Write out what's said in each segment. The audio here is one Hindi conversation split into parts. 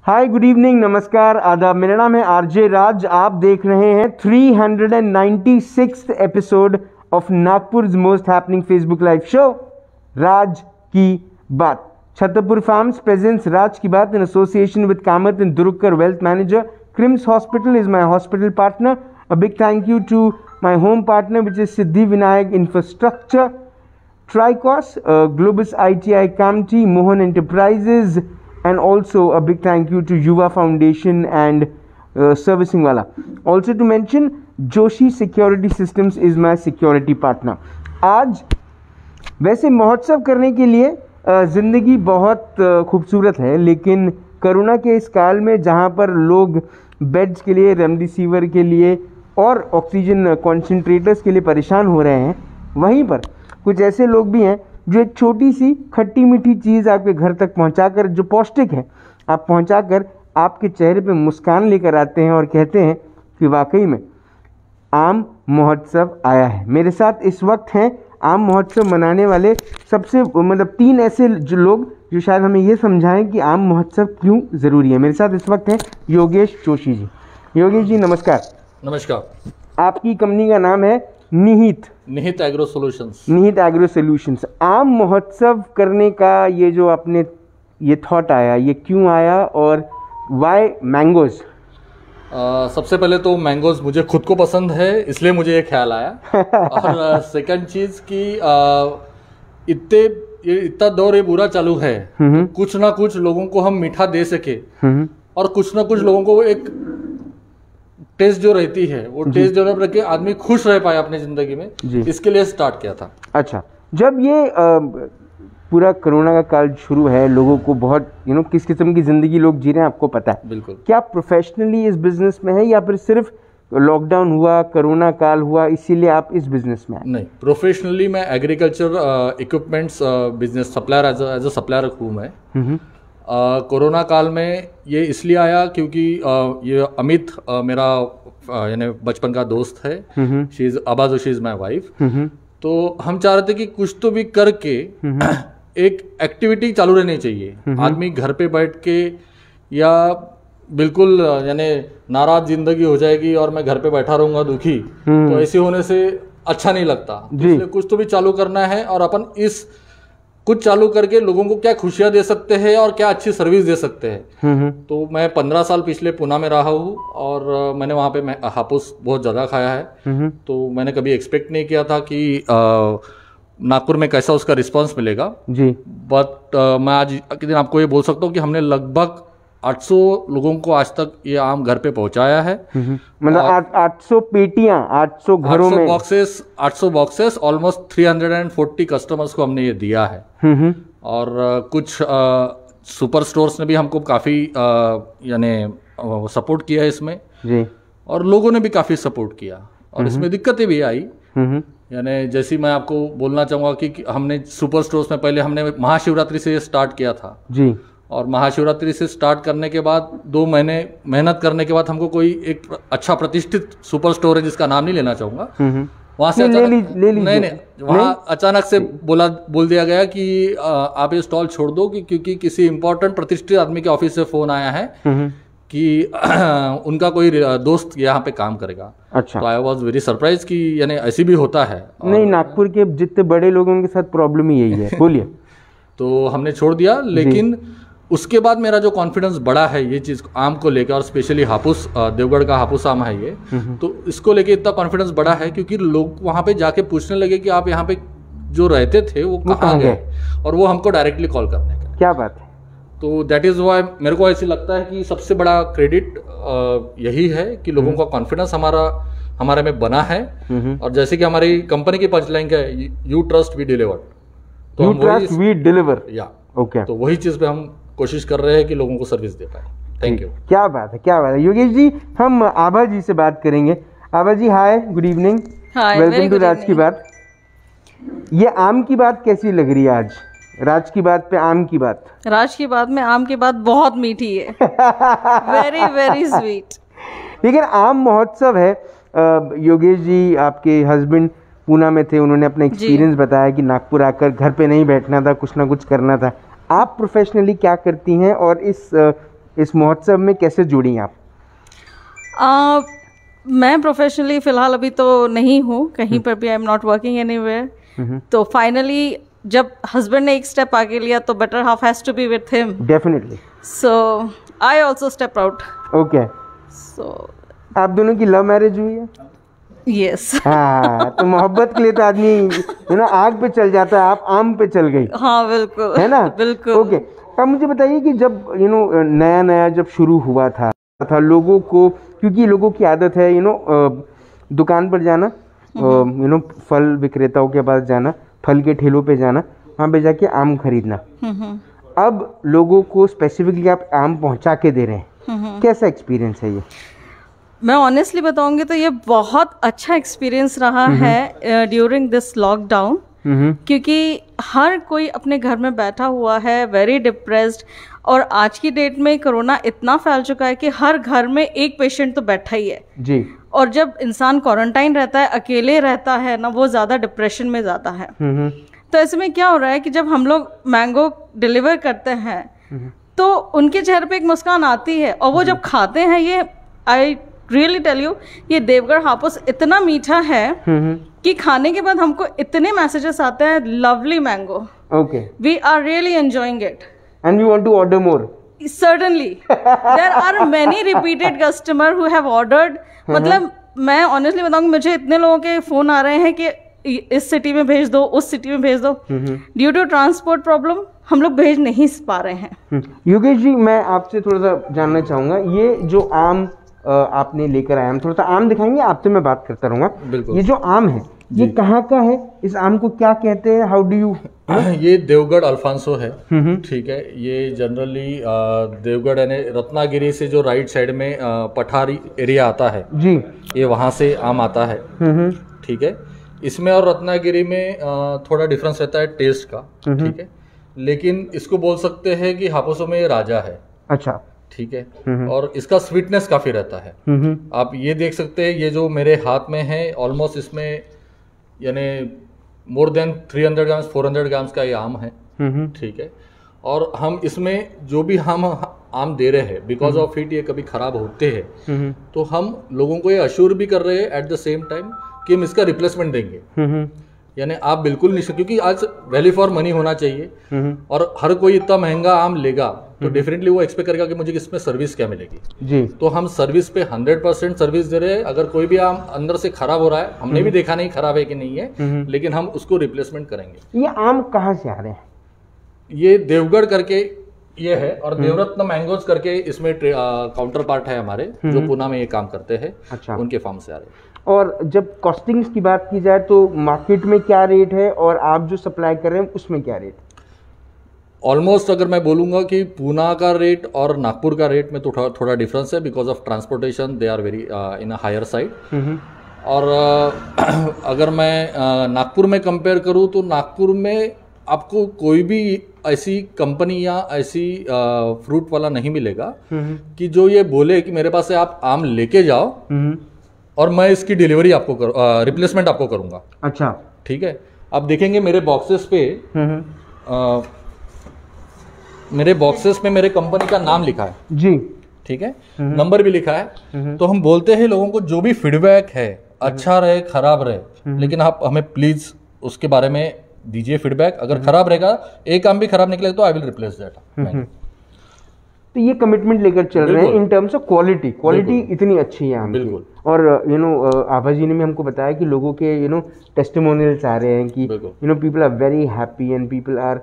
हाय, गुड इवनिंग, नमस्कार, आदाब। मेरा नाम है आरजे राज। आप देख रहे हैं 396th episode of Nagpur most happening Facebook live show राज की बात। छतरपुर फार्म्स प्रेजेंट्स राज की बात in association with Kamat and Durukkar wealth manager. Krims hospital is my hospital partner. A big thank you to my home partner which is Siddhi Vinayak infrastructure, Tricos, Globus ITI Kamti, Mohan Enterprises, and also a big thank you to Yuva Foundation and Servicing Wala. Also to mention, Joshi Security Systems is my security partner. आज वैसे महोत्सव करने के लिए ज़िंदगी बहुत खूबसूरत है, लेकिन कोरोना के इस काल में जहाँ पर लोग बेड्स के लिए, रेमडेसिविर के लिए और ऑक्सीजन कॉन्सेंट्रेटर्स के लिए परेशान हो रहे हैं, वहीं पर कुछ ऐसे लोग भी हैं जो एक छोटी सी खट्टी मीठी चीज़ आपके घर तक पहुंचाकर, जो पौष्टिक है, आप पहुंचाकर आपके चेहरे पे मुस्कान लेकर आते हैं और कहते हैं कि वाकई में आम महोत्सव आया है। मेरे साथ इस वक्त हैं आम महोत्सव मनाने वाले सबसे तीन ऐसे जो लोग जो शायद हमें ये समझाएं कि आम महोत्सव क्यों ज़रूरी है। मेरे साथ इस वक्त हैं योगेश जोशी जी। योगेश जी नमस्कार। नमस्कार। आपकी कंपनी का नाम है निहित एग्रो सॉल्यूशंस। निहित एग्रो सॉल्यूशंस। आम महोत्सव करने का ये जो आपने ये थॉट आया, ये क्यों आया और वाई मैंगोज? सबसे पहले तो मैंगोज मुझे खुद को पसंद है, इसलिए मुझे ये ख्याल आया। और सेकंड चीज कि इतना दौर ये बुरा चालू है, तो कुछ ना कुछ लोगों को हम मीठा दे सके और कुछ ना कुछ लोगों को एक टेस्ट जो रहती है वो टेस्ट डेवलप रख के आदमी खुश रह पाए अपनी जिंदगी में, इसके लिए स्टार्ट किया था। अच्छा, जब ये पूरा कोरोना का काल शुरू है, लोगों को बहुत किस किस्म की जिंदगी लोग जी रहे हैं आपको पता है। बिल्कुल। क्या प्रोफेशनली इस बिजनेस में है या फिर सिर्फ लॉकडाउन हुआ, कोरोना काल हुआ, इसीलिए आप इस बिजनेस में आए? नहीं, प्रोफेशनली मैं agriculture equipments business supplier as a supplier हूँ मैं। कोरोना काल में ये इसलिए आया क्योंकि ये अमित मेरा यानी बचपन का दोस्त है। शी इज आबा जोशी इज माय वाइफ। तो हम चाह रहे थे कि कुछ तो भी करके एक एक्टिविटी चालू रहनी चाहिए। आदमी घर पे बैठ के या बिल्कुल यानी नाराज जिंदगी हो जाएगी और मैं घर पे बैठा रहूंगा दुखी, तो ऐसे होने से अच्छा नहीं लगता। इसलिए कुछ तो भी चालू करना है और अपन इस कुछ चालू करके लोगों को क्या खुशियां दे सकते हैं और क्या अच्छी सर्विस दे सकते हैं। तो मैं 15 साल पिछले पुणे में रहा हूँ और मैंने वहाँ पे हापुस बहुत ज़्यादा खाया है। तो मैंने कभी एक्सपेक्ट नहीं किया था कि नागपुर में कैसा उसका रिस्पांस मिलेगा जी। बट मैं आज के दिन आपको ये बोल सकता हूँ कि हमने लगभग 800 लोगों को आज तक ये आम घर पे पहुंचाया है। मतलब 800 पेटियां, 800 घरों में 800 बॉक्सेस ऑलमोस्ट 340 कस्टमर्स को हमने ये दिया है। और कुछ सुपर स्टोर्स ने भी हमको काफ़ी यानी सपोर्ट किया है इसमें जी। और लोगों ने भी काफ़ी सपोर्ट किया और इसमें दिक्कतें भी आई। यानी जैसी मैं आपको बोलना चाहूँगा कि हमने सुपर स्टोर्स में पहले हमने महाशिवरात्रि से स्टार्ट किया था जी। और महाशिवरात्रि से स्टार्ट करने के बाद 2 महीने मेहनत करने के बाद हमको कोई एक अच्छा प्रतिष्ठित सुपर स्टोर है जिसका नाम नहीं लेना चाहूंगा, वहां से नहीं वहां अचानक से बोल दिया गया कि आप ये स्टॉल छोड़ दो क्योंकि किसी इंपॉर्टेंट प्रतिष्ठित आदमी के ऑफिस से फोन आया है कि उनका कोई दोस्त यहाँ पे काम करेगा। अच्छा। तो आई वॉज वेरी सरप्राइज कि यानी ऐसी भी होता है। नहीं, नागपुर के जितने बड़े लोगों के साथ प्रॉब्लम ही यही है। बोलिए। तो हमने छोड़ दिया, लेकिन उसके बाद मेरा जो कॉन्फिडेंस बढ़ा है ये चीज़ आम को लेकर, और स्पेशली हापुस, देवगढ़ का हापुस आम है ये, तो इसको लेके इतना कॉन्फिडेंस बढ़ा है क्योंकि लोग वहाँ पे जाके पूछने लगे कि आप यहाँ पे जो रहते थे वो कहाँ गए, और वो हमको डायरेक्टली कॉल करने का। क्या बात है। तो दैट इज़ वाई मेरे को ऐसे लगता है कि सबसे बड़ा क्रेडिट यही है कि लोगों का कॉन्फिडेंस हमारे में बना है। और जैसे कि हमारी कंपनी की पंचलाइन क्या है, यू ट्रस्ट वी डिलीवर, तो यू ट्रस्ट वी डिलीवर या ओके। तो वही चीज़ पे हम कोशिश कर रहे हैं कि लोगों को सर्विस दे पाए। Thank you. क्या बात है, क्या बात है। योगेश जी, हम आभा जी से बात करेंगे। आभा जी हाय, गुड इवनिंग, वेलकम टू राज की बात। ये आम की बात कैसी लग रही है आज? राज की बात पे आम की बात। राज की बात में आम की बात बहुत मीठी है। Very very sweet. लेकिन आम महोत्सव है। योगेश जी आपके हस्बैंड पूना में थे, उन्होंने अपना एक्सपीरियंस बताया कि नागपुर आकर घर पे नहीं बैठना था, कुछ ना कुछ करना था। आप प्रोफेशनली क्या करती हैं और इस इस महोत्सव में कैसे जुड़ी आप? मैं प्रोफेशनली फ़िलहाल अभी तो नहीं हूँ कहीं पर भी, I am not working anywhere. तो फाइनली जब हस्बैंड ने एक स्टेप आगे लिया तो better half has to be with him. Definitely. So I also step out. Okay. सो आप दोनों की लव मैरिज हुई है? यस। हाँ, तो मोहब्बत के लिए तो आदमी आग पे चल जाता है, आप आम पे चल गई। हाँ बिल्कुल, है ना? बिल्कुल। ओके। अब मुझे बताइए कि जब नया नया जब शुरू हुआ था लोगों को, क्योंकि लोगों की आदत है दुकान पर जाना, फल विक्रेताओं के पास जाना, फल के ठेलों पे जाना, वहाँ पे जाके आम खरीदना। अब लोगों को स्पेसिफिकली आप आम पहुँचा के दे रहे हैं, कैसा एक्सपीरियंस है ये? मैं ऑनेस्टली बताऊंगी तो ये बहुत अच्छा एक्सपीरियंस रहा है ड्यूरिंग दिस लॉकडाउन, क्योंकि हर कोई अपने घर में बैठा हुआ है, वेरी डिप्रेस्ड। और आज की डेट में कोरोना इतना फैल चुका है कि हर घर में एक पेशेंट तो बैठा ही है जी। और जब इंसान क्वारंटाइन रहता है, अकेले रहता है ना, वो ज़्यादा डिप्रेशन में जाता है। तो ऐसे में क्या हो रहा है कि जब हम लोग मैंगो डिलीवर करते हैं तो उनके चेहरे पे एक मुस्कान आती है, और वो जब खाते हैं, ये आई रियली टेल यू, ये देवगढ़ हापुस इतना मीठा है कि खाने के बाद हमको इतने मैसेजेस आते हैं, lovely mango, okay, we are really enjoying it and you want to order more. Certainly, there are many repeated customer who have ordered। मतलब मैं ऑनेस्टली बताऊंगी, मुझे इतने लोगों के फोन आ रहे हैं कि इस सिटी में भेज दो, उस सिटी में भेज दो। ड्यू टू ट्रांसपोर्ट प्रॉब्लम हम लोग भेज नहीं पा रहे हैं। योगेश जी, मैं आपसे थोड़ा सा जानना चाहूँगा, ये जो आम आपने लेकर आए, हम थोड़ा सा आम दिखाएंगे, आपसे मैं बात करता रहूँगा। ये जो आम है ये कहाँ का है? इस आम को क्या कहते हैं? How do you? ये देवगढ़ अल्फांसो है। ठीक है, ये जनरली देवगढ़ यानी रत्नागिरी से जो राइट साइड में पठारी एरिया आता है जी, ये वहाँ से आम आता है। ठीक है, इसमें और रत्नागिरी में थोड़ा डिफरेंस रहता है टेस्ट का। ठीक है, लेकिन इसको बोल सकते हैं कि हापुसों में ये राजा है। अच्छा, ठीक है, और इसका स्वीटनेस काफी रहता है। आप ये देख सकते हैं, ये जो मेरे हाथ में है, ऑलमोस्ट इसमें यानी मोर देन 300 ग्राम्स 400 ग्राम्स का ये आम है। ठीक है, और हम इसमें जो भी हम आम दे रहे हैं, बिकॉज ऑफ इट ये कभी खराब होते हैं, तो हम लोगों को ये अश्योर भी कर रहे हैं एट द सेम टाइम कि हम इसका रिप्लेसमेंट देंगे। यानी आप बिल्कुल नहीं, क्योंकि आज वैल्यू फॉर मनी होना चाहिए, और हर कोई इतना महंगा आम लेगा तो डेफिनेटली वो एक्सपेक्ट करेगा कि मुझे इसमें सर्विस क्या मिलेगी जी। तो हम सर्विस पे 100% सर्विस दे रहे हैं। अगर कोई भी आम अंदर से खराब हो रहा है, हमने भी देखा नहीं खराब है कि नहीं है, लेकिन हम उसको रिप्लेसमेंट करेंगे। ये आम कहाँ से आ रहे हैं? ये देवगढ़ करके ये है, और देवरत्न मैंगोज करके इसमें काउंटर पार्ट है हमारे, जो पुणे में ये काम करते हैं। अच्छा, उनके फार्म से आ रहे हैं। और जब कॉस्टिंग्स की बात की जाए तो मार्केट में क्या रेट है, और आप जो सप्लाई कर रहे हैं उसमें क्या रेट? ऑलमोस्ट अगर मैं बोलूँगा कि पूना का रेट और नागपुर का रेट में तो थोड़ा डिफरेंस है, because of transportation they are very in a higher side. और अगर मैं नागपुर में कंपेयर करूँ तो नागपुर में आपको कोई भी ऐसी कंपनी या ऐसी फ्रूट वाला नहीं मिलेगा कि जो ये बोले कि मेरे पास से आप आम लेके जाओ और मैं इसकी डिलीवरी आपको रिप्लेसमेंट आपको करूँगा। अच्छा, ठीक है, आप देखेंगे मेरे बॉक्सेस पे मेरे बॉक्सेस में मेरे कंपनी का नाम लिखा है जी। ठीक है, नंबर भी लिखा है। तो हम बोलते हैं लोगों को, जो भी फीडबैक है, अच्छा रहे खराब रहे, लेकिन आप हमें प्लीज उसके बारे में दीजिए फीडबैक। अगर खराब रहेगा, एक काम भी खराब निकलेगा, तो आई विल रिप्लेस दैट। तो ये कमिटमेंट लेकर चल रहे हैं इन टर्म्स ऑफ क्वालिटी इतनी अच्छी है बिल्कुल। और आभा जी ने भी हमको बताया कि लोगों के टेस्टिमोनियल्स आ रहे हैं कि people are very happy and people are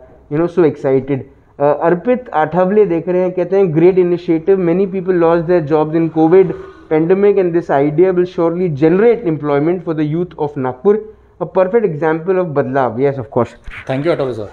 so excited. Arpit Athawale देख रहे हैं, कहते हैं great initiative, many people lost their jobs in COVID pandemic and this idea will surely generate employment for the youth of Nagpur, a perfect example of बदलाव। Yes of course, thank you Athawale sir.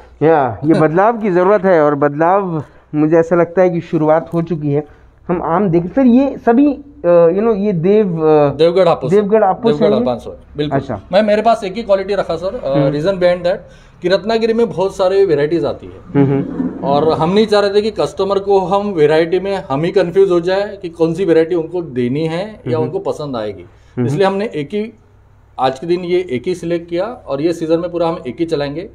ये बदलाव की ज़रूरत है, और बदलाव मुझे ऐसा लगता है कि शुरुआत हो चुकी है। हम आम देख, फिर ये सभी ये देवगढ़ हापुस बिल्कुल। अच्छा, मैं मेरे पास एक ही क्वालिटी रखा सर। रीजन बिहाइंड दैट कि रत्नागिरी में बहुत सारे वेराइटीज आती है, और हम नहीं चाह रहे थे कि कस्टमर को हम वेराइटी में हम ही कंफ्यूज हो जाए कि कौन सी वेराइटी उनको देनी है या उनको पसंद आएगी। इसलिए हमने एक ही, आज के दिन ये एक ही सिलेक्ट किया, और ये सीजन में पूरा हम एक ही चलाएंगे।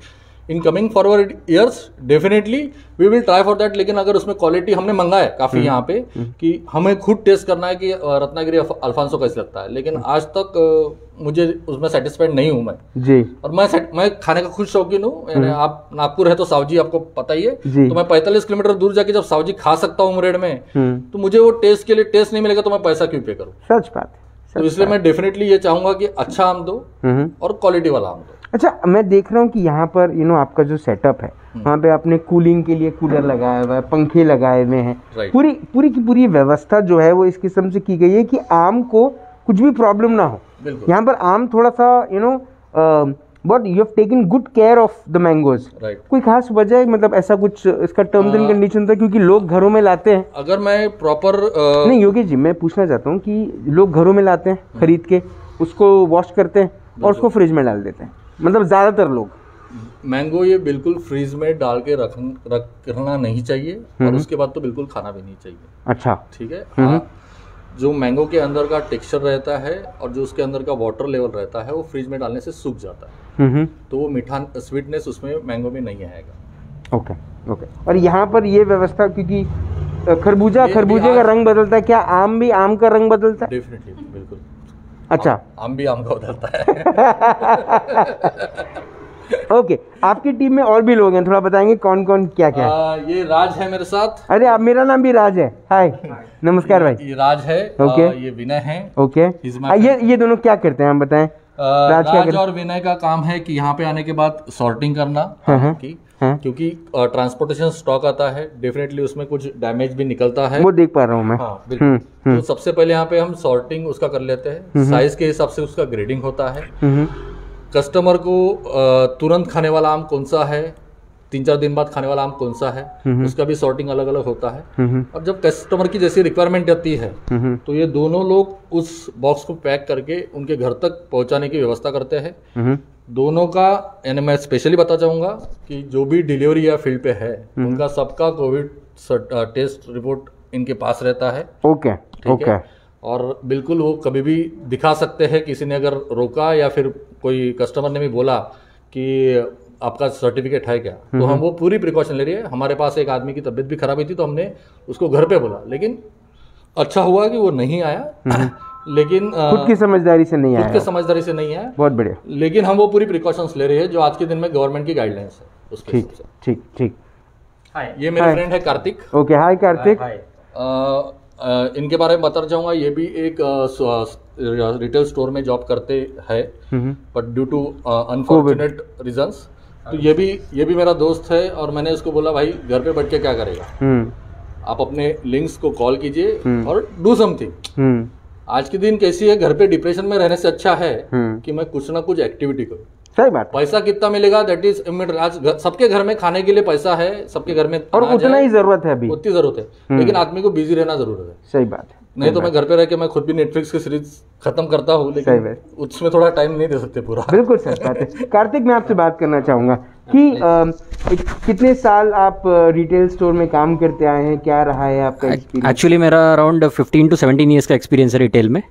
In coming forward years definitely we will try for that. लेकिन अगर उसमें क्वालिटी हमने मंगा है काफी यहाँ पे कि हमें खुद टेस्ट करना है कि रत्नागिरी अल्फांसो कैसे लगता है, लेकिन आज तक मुझे उसमें सेटिस्फाइड नहीं हूँ मैं जी। और मैं खाने का खुद शौकीन हूँ। आप नागपुर है तो सावजी आपको पता ही है, तो मैं 45 किलोमीटर दूर जाके जब सावजी खा सकता हूँ उमरेड में, तो मुझे वो टेस्ट के लिए टेस्ट नहीं मिलेगा तो मैं पैसा क्यों पे करूँ। सच बात है। तो इसलिए मैं डेफिनेटली ये चाहूंगा कि अच्छा आम दो और क्वालिटी वाला आम दो। अच्छा, मैं देख रहा हूँ कि यहाँ पर आपका जो सेटअप है वहाँ पे आपने कूलिंग के लिए कूलर लगाया हुआ है, पंखे लगाए हुए हैं, पूरी की पूरी व्यवस्था जो है वो इस किस्म से की गई है कि आम को कुछ भी प्रॉब्लम ना हो। यहाँ पर आम थोड़ा सा but you have taken good care of the mangoes. कोई खास वजह है, मतलब ऐसा कुछ इसका टर्म्स एंड कंडीशन था? क्योंकि लोग घरों में लाते हैं। अगर मैं प्रॉपर नहीं योगेश जी, मैं पूछना चाहता हूँ कि लोग घरों में लाते हैं खरीद के, उसको वॉश करते हैं और उसको फ्रिज में डाल देते हैं, मतलब ज्यादातर लोग। मैंगो ये बिल्कुल फ्रीज में डाल के रखना नहीं चाहिए और उसके बाद तो बिल्कुल खाना भी नहीं चाहिए। अच्छा, ठीक है। जो मैंगो के अंदर का टेक्सचर रहता है और जो उसके अंदर का वाटर लेवल रहता है वो फ्रिज में डालने से सूख जाता है, तो वो मीठा स्वीटनेस उसमें मैंगो में नहीं आएगा। Okay okay. और यहाँ पर ये व्यवस्था, क्योंकि खरबूजे का रंग बदलता है, क्या आम भी आम का रंग बदलता है? डेफिनेटली, बिल्कुल। अच्छा, आम भी आम का बदलता है। ओके, आपकी टीम में और भी लोग हैं, थोड़ा बताएंगे कौन कौन क्या क्या है? ये राज है मेरे साथ। अरे आप, मेरा नाम भी राज है। हाय, नमस्कार भाई। ये राज है। ओके। ये विनय है। ओके। ये दोनों क्या करते हैं, हम बताएं। राज और विनय का काम है कि यहाँ पे आने के बाद सॉर्टिंग करना की, क्योंकि ट्रांसपोर्टेशन स्टॉक आता है, डेफिनेटली उसमें कुछ डैमेज भी निकलता है, वो देख पा रहा हूँ मैं। हाँ, बिल्कुल। तो सबसे पहले यहाँ पे हम सॉर्टिंग उसका कर लेते हैं, साइज के हिसाब से उसका ग्रेडिंग होता है। कस्टमर को तुरंत खाने वाला आम कौन सा है, 3-4 दिन बाद खाने वाला आम कौन सा है, उसका भी सॉर्टिंग अलग अलग होता है। और जब कस्टमर की जैसी रिक्वायरमेंट आती है तो ये दोनों लोग उस बॉक्स को पैक करके उनके घर तक पहुंचाने की व्यवस्था करते हैं। दोनों का, यानी मैं स्पेशली बता चाहूंगा कि जो भी डिलीवरी या फील्ड पे है उनका सबका कोविड टेस्ट रिपोर्ट इनके पास रहता है। Okay okay. और बिल्कुल वो कभी भी दिखा सकते हैं, किसी ने अगर रोका या फिर कोई कस्टमर ने भी बोला कि आपका सर्टिफिकेट है क्या, तो हम वो पूरी प्रिकॉशन ले रही है। हमारे पास एक आदमी की तबीयत भी खराब हुई थी तो हमने उसको घर पे बोला, लेकिन अच्छा हुआ कि वो नहीं आया। लेकिन खुद की समझदारी से नहीं आया। खुद की समझदारी से नहीं आया। बहुत बढ़िया। लेकिन हम वो पूरी प्रिकॉशंस ले रहे हैं जो आज के दिन में गवर्नमेंट की गाइडलाइंस है उसके। ठीक ठीक ठीक। ये मेरे फ्रेंड है कार्तिक। ओके, हाय कार्तिक। इनके बारे में बताना चाहूँगा, ये भी एक रिटेल स्टोर में जॉब करते हैं, but due to unfortunate reasons, तो ये भी मेरा दोस्त है। और मैंने इसको बोला, भाई घर पे बैठ के क्या करेगा, आप अपने लिंक्स को कॉल कीजिए और डू समथिंग। आज के दिन कैसी है, घर पे डिप्रेशन में रहने से अच्छा है कि मैं कुछ ना कुछ एक्टिविटी करूँ। सही बात। पैसा कितना मिलेगा दैट इज इमीडिएट। आज सबके घर में खाने के लिए पैसा है, सबके घर में, और उतना ही जरूरत है अभी, उतनी जरूरत है, लेकिन आदमी को बिजी रहना जरूरत है। सही बात है। नहीं तो मैं घर पे रह के मैं खुद भी नेटफ्लिक्स की सीरीज खत्म करता हूँ, लेकिन उसमें थोड़ा टाइम नहीं दे सकते पूरा। बिल्कुल सच बात है। कार्तिक, मैं आपसे बात करना चाहूंगा कि कितने साल आप रिटेल स्टोर में काम करते आए हैं, क्या रहा है आपका एक्सपीरियंस? एक्चुअली मेरा अराउंड 15 to 17 ईयर्स का एक्सपीरियंस है रिटेल में,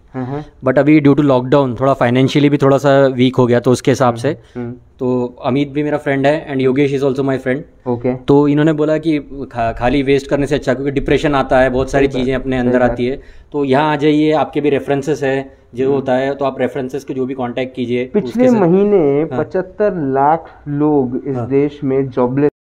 बट अभी ड्यू टू लॉकडाउन थोड़ा फाइनेंशियली भी थोड़ा सा वीक हो गया, तो उसके हिसाब से तो अमित भी मेरा फ्रेंड है and Yogesh is also my friend. Okay. तो इन्होंने बोला कि खाली वेस्ट करने से अच्छा, क्योंकि डिप्रेशन आता है, बहुत सारी चीज़ें अपने अंदर आती है, तो यहाँ आ जाइए, आपके भी रेफरेंसेस है जो होता है, तो आप रेफरेंसेस के जो भी कांटेक्ट कीजिए। पिछले महीने 75 लाख लोग इस देश में जॉबलेस